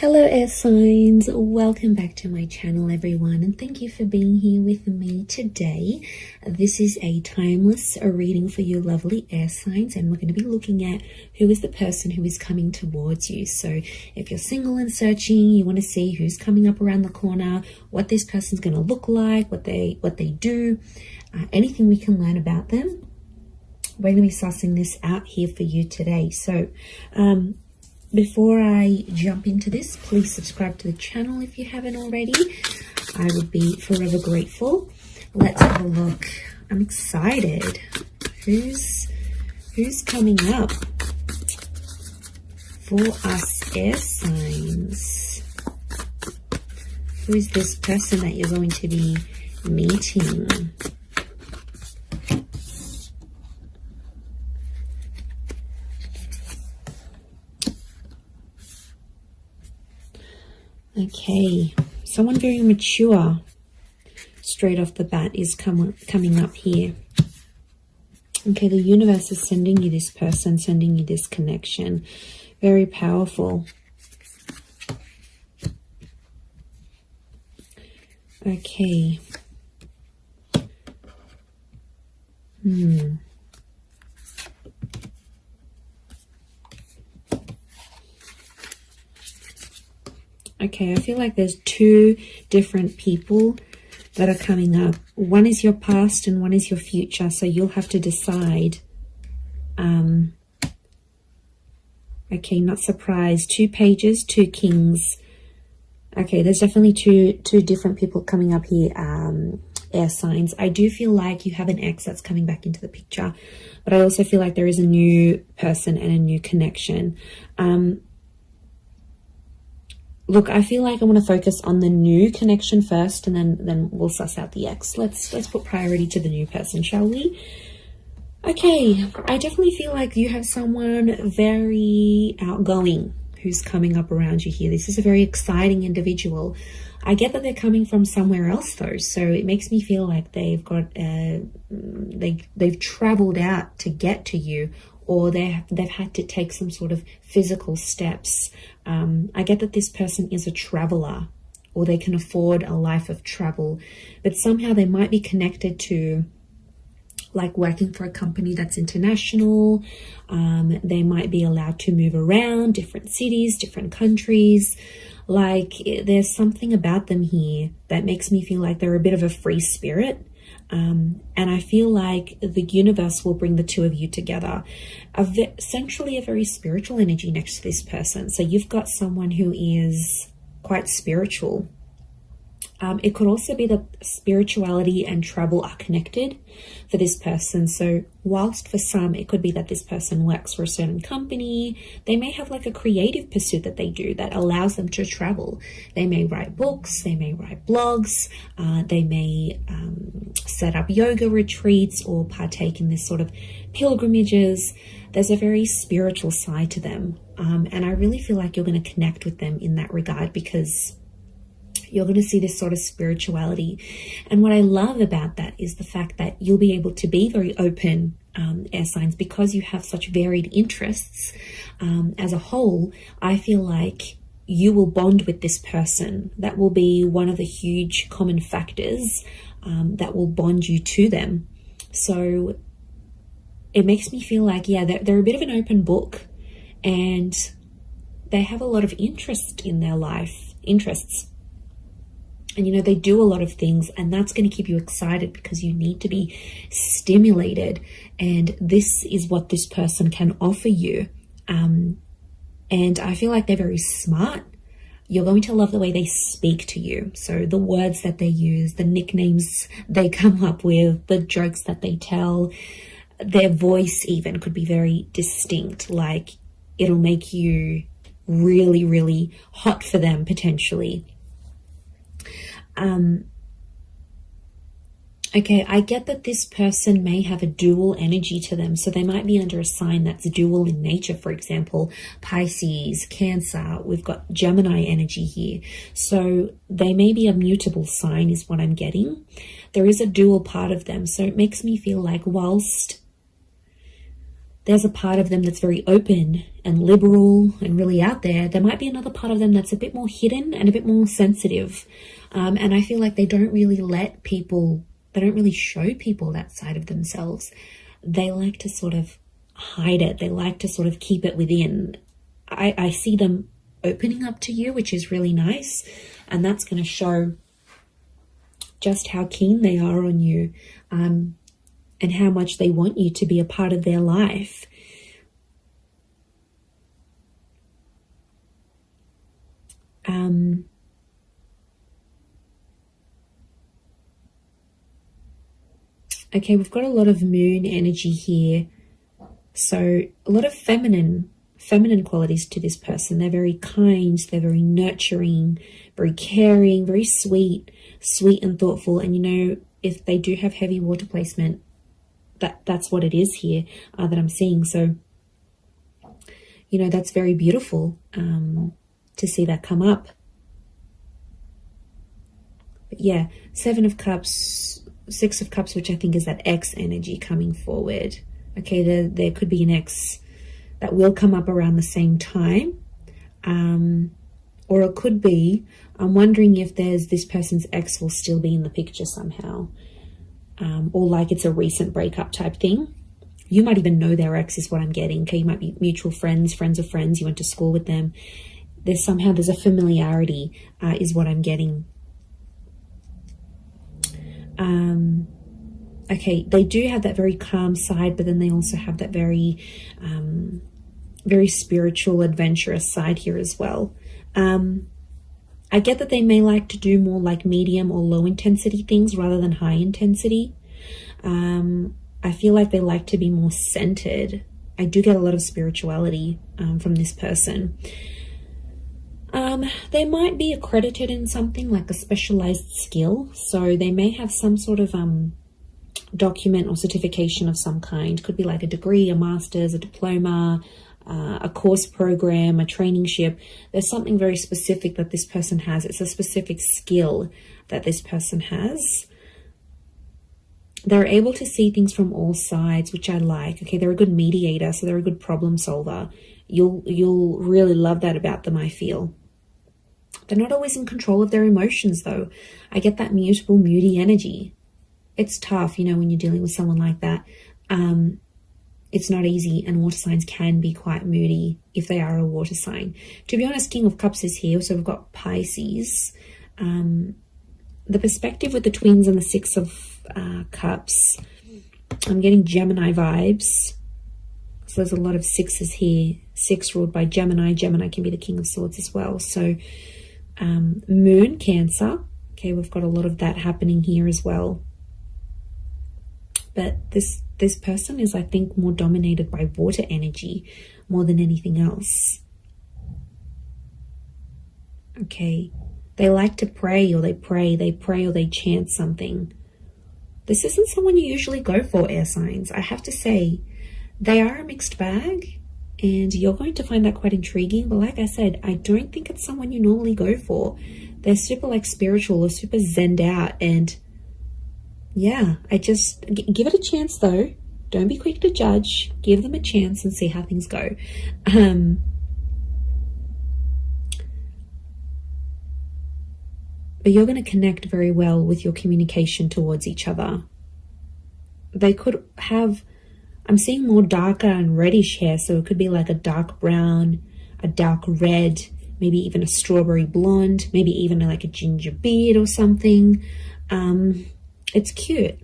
Hello air signs, welcome back to my channel everyone, and thank you for being here with me today. This is a timeless reading for you lovely air signs, and we're going to be looking at who is the person who is coming towards you. So if you're single and searching, you want to see who's coming up around the corner, what this person's going to look like, what they do, anything we can learn about them. We're going to be sussing this out here for you today. So before I jump into this, please subscribe to the channel if you haven't already. I would be forever grateful. Let's have a look. I'm excited. Who's coming up for us air signs? Who is this person that you're going to be meeting? Okay, someone very mature straight off the bat is coming up here. Okay, the universe is sending you this person, sending you this connection. Very powerful. Okay. Okay, I feel like there's two different people that are coming up. One is your past and one is your future. So you'll have to decide. Okay, not surprised. 2 pages, 2 kings. Okay, there's definitely two different people coming up here, air signs. I do feel like you have an ex that's coming back into the picture. But I also feel like there is a new person and a new connection. Look, I feel like I want to focus on the new connection first, and then we'll suss out the ex. Let's put priority to the new person, shall we? Okay, I definitely feel like you have someone very outgoing who's coming up around you here. This is a very exciting individual. I get that they're coming from somewhere else though, so it makes me feel like they've got they've traveled out to get to you, or they've had to take some sort of physical steps. I get that this person is a traveler, or they can afford a life of travel, but somehow they might be connected to like working for a company that's international. They might be allowed to move around different cities, different countries. Like there's something about them here that makes me feel like they're a bit of a free spirit. And I feel like the universe will bring the two of you together. Essentially a very spiritual energy next to this person. So you've got someone who is quite spiritual. It could also be that spirituality and travel are connected for this person. So whilst for some, it could be that this person works for a certain company, they may have like a creative pursuit that they do that allows them to travel. They may write books, they may write blogs, they may set up yoga retreats or partake in this sort of pilgrimages. There's a very spiritual side to them. And I really feel like you're going to connect with them in that regard, because you're going to see this sort of spirituality. And what I love about that is the fact that you'll be able to be very open, air signs, because you have such varied interests. As a whole, I feel like you will bond with this person. That will be one of the huge common factors that will bond you to them. So it makes me feel like, yeah, they're a bit of an open book, and they have a lot of interest in their life, interests. And, you know, they do a lot of things, and that's going to keep you excited because you need to be stimulated. And this is what this person can offer you. And I feel like they're very smart. You're going to love the way they speak to you. So the words that they use, the nicknames they come up with, the jokes that they tell, their voice even could be very distinct. Like it'll make you really, really hot for them potentially. Okay, I get that this person may have a dual energy to them. So they might be under a sign that's dual in nature. For example, Pisces, Cancer, we've got Gemini energy here. So they may be a mutable sign is what I'm getting. There is a dual part of them. So it makes me feel like whilst there's a part of them that's very open and liberal and really out there. There might be another part of them that's a bit more hidden and a bit more sensitive. And I feel like they don't really they don't really show people that side of themselves. They like to sort of hide it. They like to sort of keep it within. I see them opening up to you, which is really nice. And that's going to show just how keen they are on you, and how much they want you to be a part of their life. Okay, we've got a lot of moon energy here. So a lot of feminine qualities to this person. They're very kind, they're very nurturing, very caring, very sweet and thoughtful. And you know, if they do have heavy water placement, that's what it is here that I'm seeing. So, you know, that's very beautiful to see that come up. But yeah, 7 of Cups, 6 of Cups, which I think is that ex energy coming forward. Okay, there could be an ex that will come up around the same time. Or it could be, I'm wondering if this person's ex will still be in the picture somehow. Or like it's a recent breakup type thing. You might even know their ex is what I'm getting. Okay, you might be mutual friends of friends. You went to school with them. There's a familiarity is what I'm getting. Okay, they do have that very calm side, but then they also have that very spiritual, adventurous side here as well. I get that they may like to do more like medium or low intensity things rather than high intensity. I feel like they like to be more centered. I do get a lot of spirituality from this person. They might be accredited in something like a specialized skill. So they may have some sort of document or certification of some kind. Could be like a degree, a master's, a diploma, a course program, a trainingship. There's something very specific that this person has. It's a specific skill that this person has. They're able to see things from all sides, which I like. Okay, they're a good mediator, so they're a good problem solver. You'll really love that about them, I feel. They're not always in control of their emotions, though. I get that mutable, moody energy. It's tough, you know, when you're dealing with someone like that. It's not easy, and water signs can be quite moody if they are a water sign. To be honest, King of Cups is here, so we've got Pisces. The perspective with the twins and the 6 of Cups, I'm getting Gemini vibes. So there's a lot of 6s here. 6 ruled by Gemini. Gemini can be the King of Swords as well. So Moon, Cancer. Okay, we've got a lot of that happening here as well. But this person is, I think, more dominated by water energy more than anything else. Okay. They like to pray, or they pray or they chant something. This isn't someone you usually go for, air signs. I have to say, they are a mixed bag, and you're going to find that quite intriguing. But like I said, I don't think it's someone you normally go for. They're super like spiritual or super zenned out, and yeah, I just give it a chance though. Don't be quick to judge. Give them a chance and see how things go. But you're going to connect very well with your communication towards each other. They could have, I'm seeing more darker and reddish hair, so it could be like a dark brown, a dark red, maybe even a strawberry blonde, maybe even like a ginger beard or something. It's cute.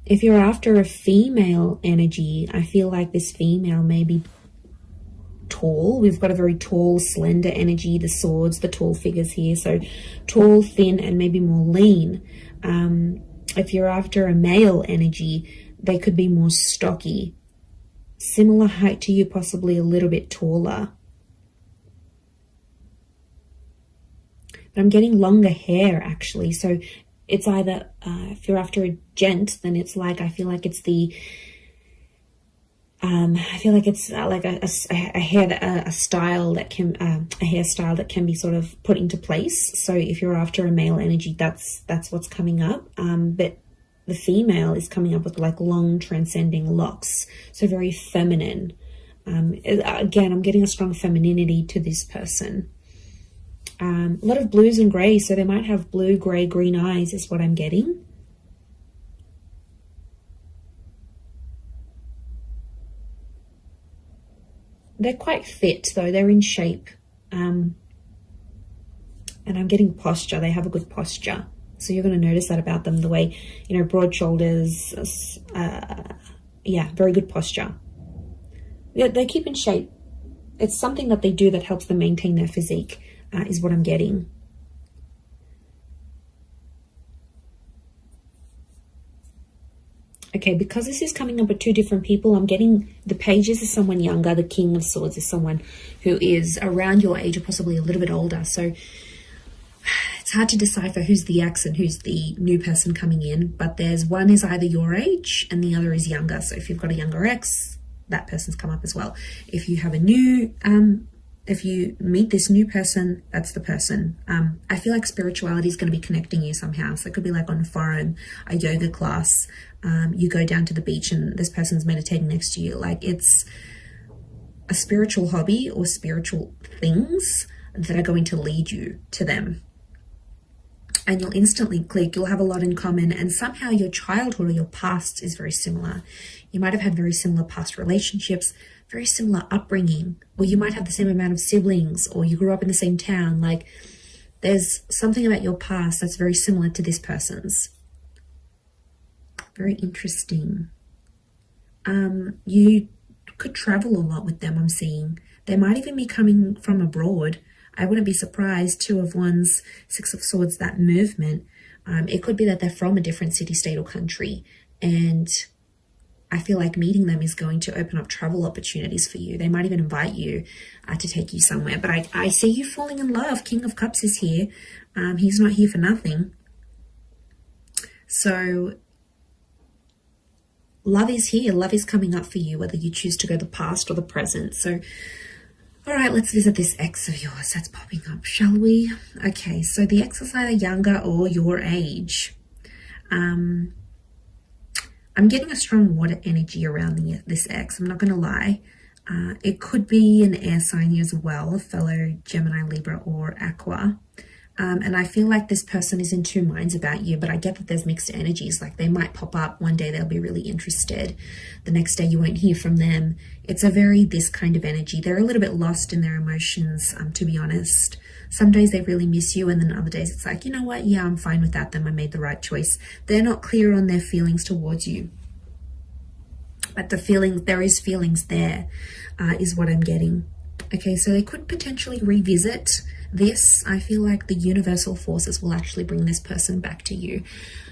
If you're after a female energy, I feel like this female may be tall. We've got a very tall, slender energy, the swords, the tall figures here. So tall, thin, and maybe more lean. If you're after a male energy, they could be more stocky. Similar height to you, possibly a little bit taller. But I'm getting longer hair, actually. So it's either, if you're after a gent, then it's like, I feel like it's the I feel like it's like a style that can a hairstyle that can be sort of put into place. So if you're after a male energy, that's what's coming up. But the female is coming up with like long transcending locks, so very feminine. Again, I'm getting a strong femininity to this person. A lot of blues and greys, so they might have blue, grey, green eyes is what I'm getting. They're quite fit though, they're in shape. And I'm getting posture, they have a good posture. So you're going to notice that about them, the way, you know, broad shoulders, yeah, very good posture. Yeah, they keep in shape. It's something that they do that helps them maintain their physique, is what I'm getting. Okay, because this is coming up with two different people, I'm getting the pages is someone younger, the King of Swords is someone who is around your age or possibly a little bit older. So it's hard to decipher who's the ex and who's the new person coming in, but there's one is either your age and the other is younger. So if you've got a younger ex, that person's come up as well. If you have a new, if you meet this new person, that's the person. I feel like spirituality is going to be connecting you somehow. So it could be like on a forum, a yoga class, you go down to the beach and this person's meditating next to you. Like it's a spiritual hobby or spiritual things that are going to lead you to them. And you'll instantly click, you'll have a lot in common, and somehow your childhood or your past is very similar. You might have had very similar past relationships, very similar upbringing, or you might have the same amount of siblings, or you grew up in the same town. Like there's something about your past that's very similar to this person's. Very interesting. You could travel a lot with them, I'm seeing. They might even be coming from abroad. I wouldn't be surprised. Two of Wands, Six of Swords, that movement. It could be that they're from a different city, state, or country. And I feel like meeting them is going to open up travel opportunities for you. They might even invite you to take you somewhere. But I see you falling in love. King of Cups is here. He's not here for nothing. So love is here. Love is coming up for you, whether you choose to go the past or the present. So all right, let's visit this ex of yours that's popping up, shall we? Okay, so the ex is either younger or your age. I'm getting a strong water energy around this ex. I'm not going to lie. It could be an air sign as well, a fellow Gemini, Libra, or Aqua. And I feel like this person is in two minds about you, but I get that there's mixed energies. Like they might pop up one day, they'll be really interested. The next day you won't hear from them. It's a very this kind of energy. They're a little bit lost in their emotions, to be honest. Some days they really miss you, and then other days it's like, you know what? Yeah, I'm fine without them. I made the right choice. They're not clear on their feelings towards you. But the feelings, there is feelings there, is what I'm getting. Okay, so they could potentially revisit this. I feel like the universal forces will actually bring this person back to you.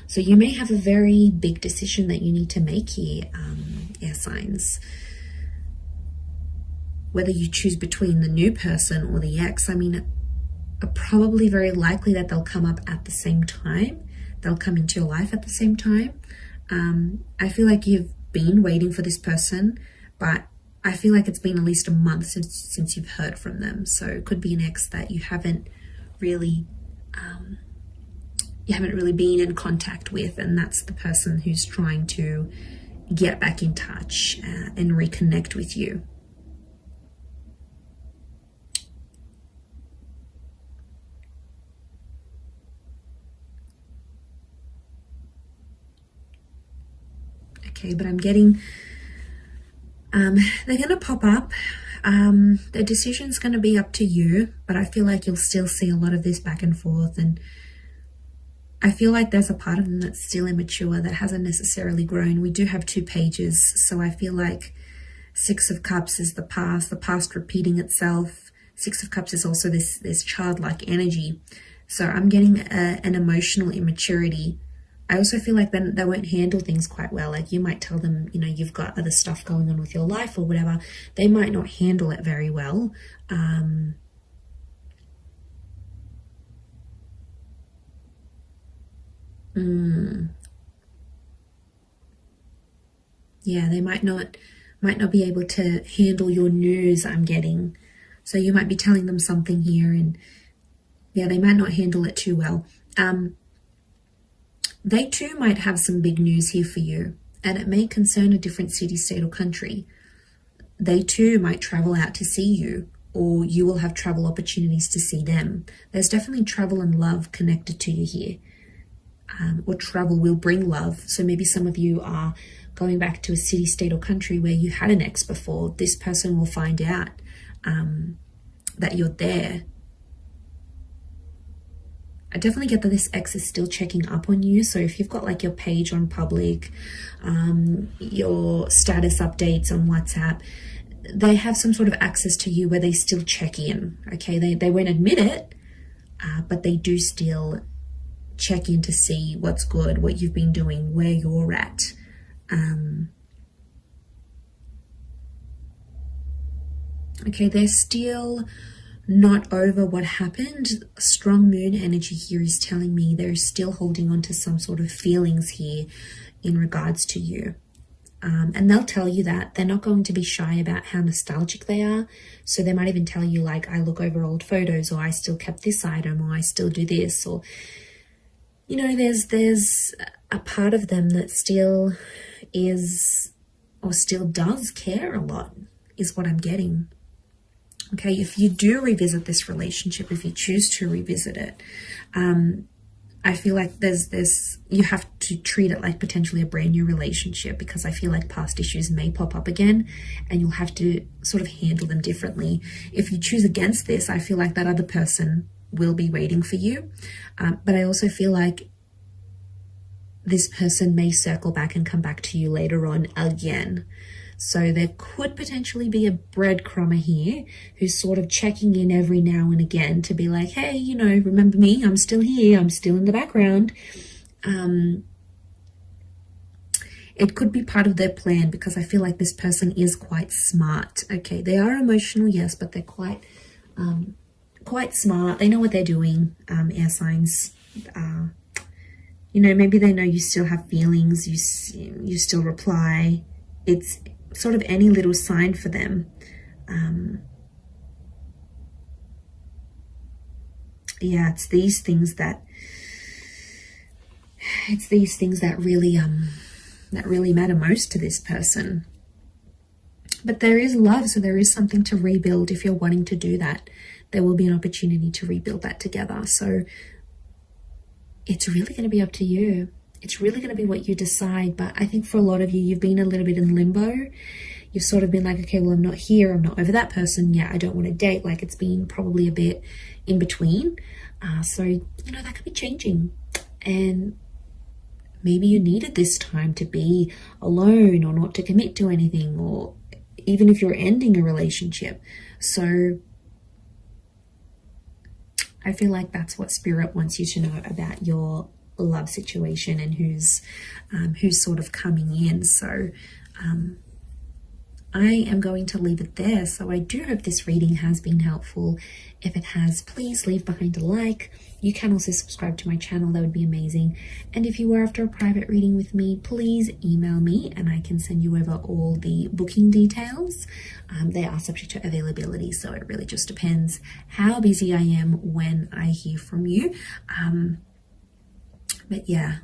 So you may have a very big decision that you need to make here, air signs. Whether you choose between the new person or the ex, I mean, probably very likely that they'll come up at the same time. They'll come into your life at the same time. I feel like you've been waiting for this person, but I feel like it's been at least a month since you've heard from them. So it could be an ex that you haven't really been in contact with, and that's the person who's trying to get back in touch and reconnect with you. Okay, but I'm getting they're going to pop up. The decision's going to be up to you, but I feel like you'll still see a lot of this back and forth, and I feel like there's a part of them that's still immature, that hasn't necessarily grown. We do have two pages, so I feel like Six of Cups is the past repeating itself. Six of Cups is also this childlike energy. So I'm getting an emotional immaturity. I also feel like then they won't handle things quite well. Like you might tell them, you know, you've got other stuff going on with your life or whatever. They might not handle it very well. Yeah, they might not might not be able to handle your news, I'm getting. So you might be telling them something here and yeah, they might not handle it too well. They too might have some big news here for you, and it may concern a different city, state, or country. They too might travel out to see you, or you will have travel opportunities to see them. There's definitely travel and love connected to you here, or travel will bring love. So maybe some of you are going back to a city, state, or country where you had an ex before. This person will find out that you're there. I definitely get that this ex is still checking up on you. So if you've got like your page on public, your status updates on WhatsApp, they have some sort of access to you where they still check in. Okay, they won't admit it, but they do still check in to see what's good, what you've been doing, where you're at. Okay, they're still not over what happened. Strong moon energy here is telling me they're still holding on to some sort of feelings here in regards to you. And they'll tell you that. They're not going to be shy about how nostalgic they are. So they might even tell you like, I look over old photos, or I still kept this item, or I still do this, or, you know, there's a part of them that still is, or still does care a lot, is what I'm getting. Okay, if you do revisit this relationship, if you choose to revisit it, I feel like there's you have to treat it like potentially a brand new relationship, because I feel like past issues may pop up again and you'll have to sort of handle them differently. If you choose against this, I feel like that other person will be waiting for you. But I also feel like this person may circle back and come back to you later on again. So there could potentially be a breadcrumber here who's sort of checking in every now and again to be like, hey, you know, remember me? I'm still here. I'm still in the background. It could be part of their plan, because I feel like this person is quite smart. Okay, they are emotional, yes, but they're quite smart. They know what they're doing, air signs. You know, maybe they know you still have feelings. You still reply. It's sort of any little sign for them. Yeah, it's these things that really matter most to this person. But there is love, so there is something to rebuild. If you're wanting to do that, there will be an opportunity to rebuild that together. So it's really going to be up to you. It's really going to be what you decide. But I think for a lot of you, you've been a little bit in limbo. You've sort of been like, okay, well, I'm not here. I'm not over that person. Yeah, I don't want to date. Like, it's been probably a bit in between. So, you know, that could be changing. And maybe you needed this time to be alone, or not to commit to anything, or even if you're ending a relationship. So I feel like that's what Spirit wants you to know about your love situation and who's sort of coming in. So I am going to leave it there. So I do hope this reading has been helpful. If it has, please leave behind a like. You can also subscribe to my channel. That would be amazing. And if you were after a private reading with me, please email me and I can send you over all the booking details. They are subject to availability, so it really just depends how busy I am when I hear from you. But yeah,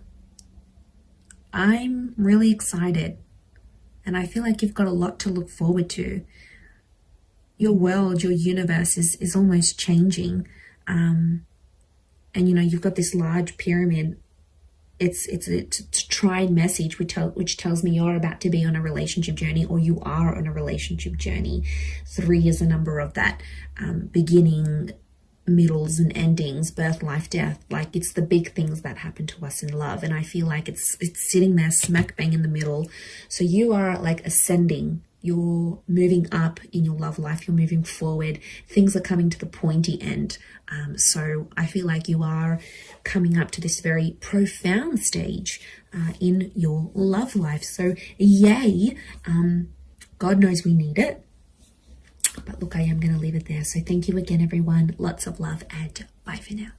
I'm really excited, and I feel like you've got a lot to look forward to. Your world, your universe is almost changing. And you know, you've got this large pyramid. It's a tried message which tells me you're about to be on a relationship journey, or you are on a relationship journey. 3 is a number of that, beginning, middles and endings, birth, life, death. Like, it's the big things that happen to us in love, and I feel like it's sitting there smack bang in the middle. So you are like ascending, you're moving up in your love life, you're moving forward, things are coming to the pointy end. So I feel like you are coming up to this very profound stage in your love life. So yay, God knows we need it. But look, I am going to leave it there. So thank you again, everyone. Lots of love, and bye for now.